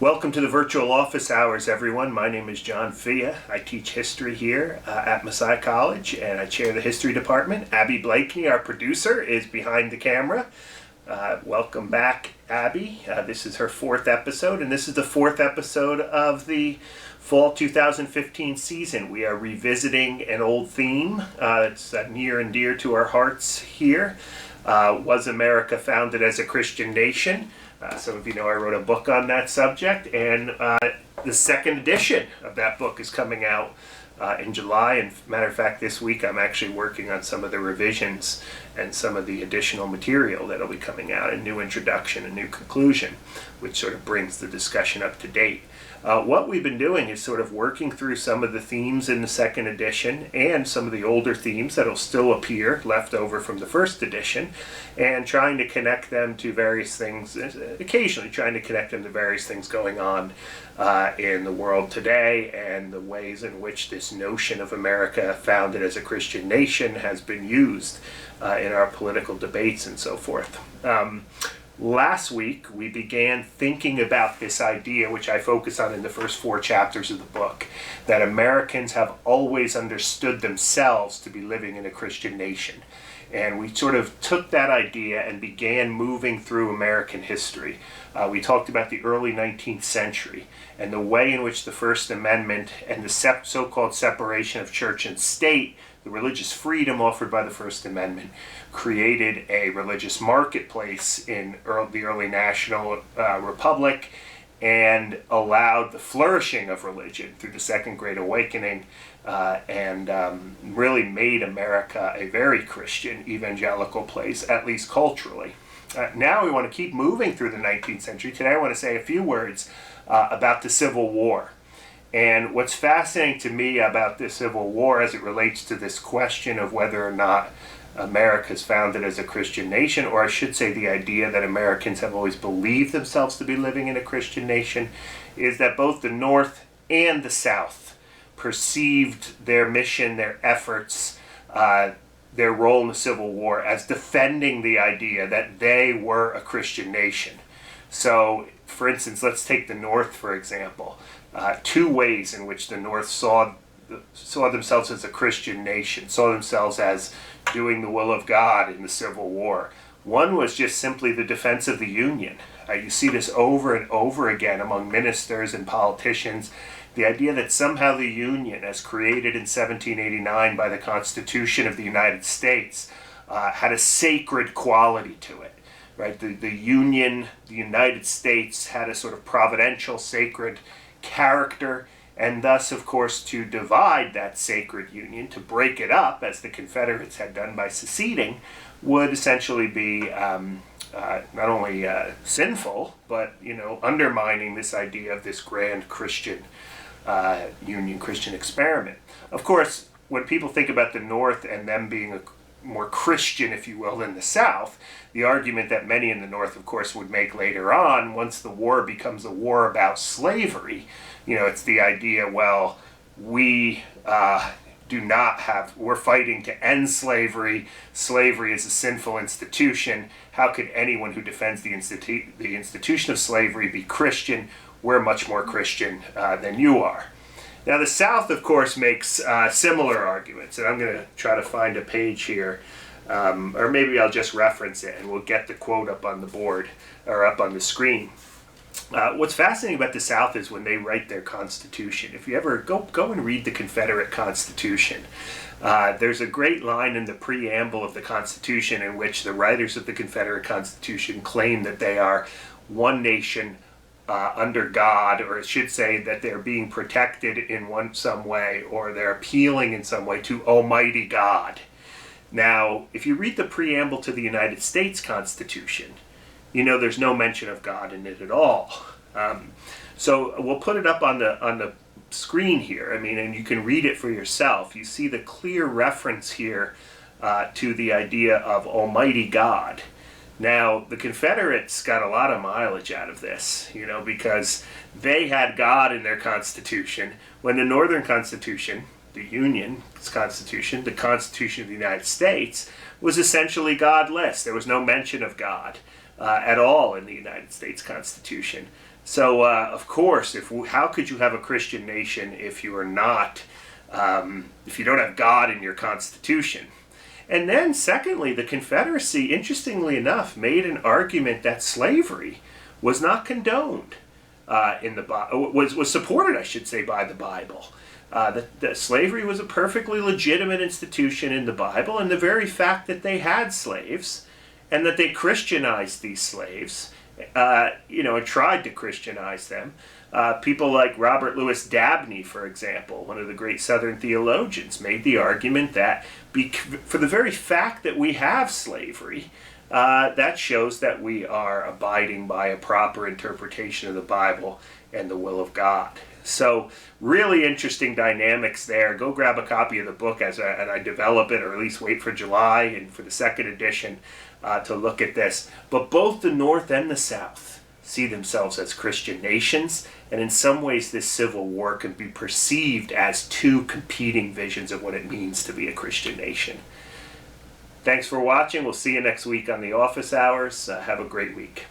Welcome to the virtual office hours, everyone. My name is John Fia. I teach history here at Messiah College, and I chair the history department. Abby Blakeney, our producer, is behind the camera. Welcome back, Abby. This is her fourth episode, and this is the fourth episode of the fall 2015 season. We are revisiting an old theme that's near and dear to our hearts here. Was America founded as a Christian nation? Some of you know I wrote a book on that subject, and the second edition of that book is coming out in July. And matter of fact, this week I'm actually working on some of the revisions and some of the additional material that'll be coming out, a new introduction, a new conclusion, which sort of brings the discussion up to date. What we've been doing is sort of working through some of the themes in the second edition and some of the older themes that'll still appear left over from the first edition, and trying to connect them to various things, occasionally trying to connect them to various things going on in the world today, and the ways in which this notion of America founded as a Christian nation has been used in our political debates and so forth. Last week, we began thinking about this idea, which I focus on in the first 4 chapters of the book, that Americans have always understood themselves to be living in a Christian nation. And we sort of took that idea and began moving through American history. We talked about the early 19th century and the way in which the First Amendment and the so-called separation of church and state, the religious freedom offered by the First Amendment, created a religious marketplace in the early national republic, and allowed the flourishing of religion through the Second Great Awakening, and really made America a very Christian evangelical place, at least culturally. Now we want to keep moving through the 19th century. Today I want to say a few words about the Civil War. And what's fascinating to me about the Civil War as it relates to this question of whether or not America is founded as a Christian nation, or I should say the idea that Americans have always believed themselves to be living in a Christian nation, is that both the North and the South perceived their mission, their efforts, their role in the Civil War as defending the idea that they were a Christian nation. So, for instance, let's take the North, for example. 2 ways in which the North saw themselves as a Christian nation, saw themselves as doing the will of God in the Civil War. One was just simply the defense of the Union. You see this over and over again among ministers and politicians, the idea that somehow the Union, as created in 1789 by the Constitution of the United States, had a sacred quality to it. Right? The Union, the United States, had a sort of providential, sacred character, and thus, of course, to divide that sacred union, to break it up, as the Confederates had done by seceding, would essentially be not only sinful, but undermining this idea of this grand Christian union, Christian experiment. Of course, when people think about the North and them being more Christian, if you will, than the South, the argument that many in the North, of course, would make later on, once the war becomes a war about slavery, it's the idea, well, we're fighting to end slavery. Slavery is a sinful institution. How could anyone who defends the institution of slavery be Christian? We're much more Christian than you are. Now, the South, of course, makes similar arguments, and I'm going to try to find a page here, or maybe I'll just reference it, and we'll get the quote up on the board, or up on the screen. What's fascinating about the South is when they write their Constitution. If you ever go and read the Confederate Constitution, there's a great line in the preamble of the Constitution in which the writers of the Confederate Constitution claim that they are one nation under God, or it should say that they're being protected in some way, or they're appealing in some way to Almighty God. Now, if you read the preamble to the United States Constitution, there's no mention of God in it at all. So we'll put it up on the screen here. And you can read it for yourself. You see the clear reference here to the idea of Almighty God. Now, the Confederates got a lot of mileage out of this, because they had God in their Constitution, when the Northern Constitution, the Union's Constitution, the Constitution of the United States, was essentially godless. There was no mention of God at all in the United States Constitution. So, of course, how could you have a Christian nation if you are not, if you don't have God in your constitution? And then, secondly, the Confederacy, interestingly enough, made an argument that slavery was not condoned in the Bible, was supported, I should say, by the Bible. That slavery was a perfectly legitimate institution in the Bible, and the very fact that they had slaves and that they Christianized these slaves, and tried to Christianize them. People like Robert Louis Dabney, for example, one of the great Southern theologians, made the argument that for the very fact that we have slavery, that shows that we are abiding by a proper interpretation of the Bible and the will of God. So really interesting dynamics there. Go grab a copy of the book as I develop it, or at least wait for July and for the second edition to look at this. But both the North and the South see themselves as Christian nations, and in some ways this Civil War can be perceived as two competing visions of what it means to be a Christian nation. Thanks for watching. We'll see you next week on the office hours. Have a great week.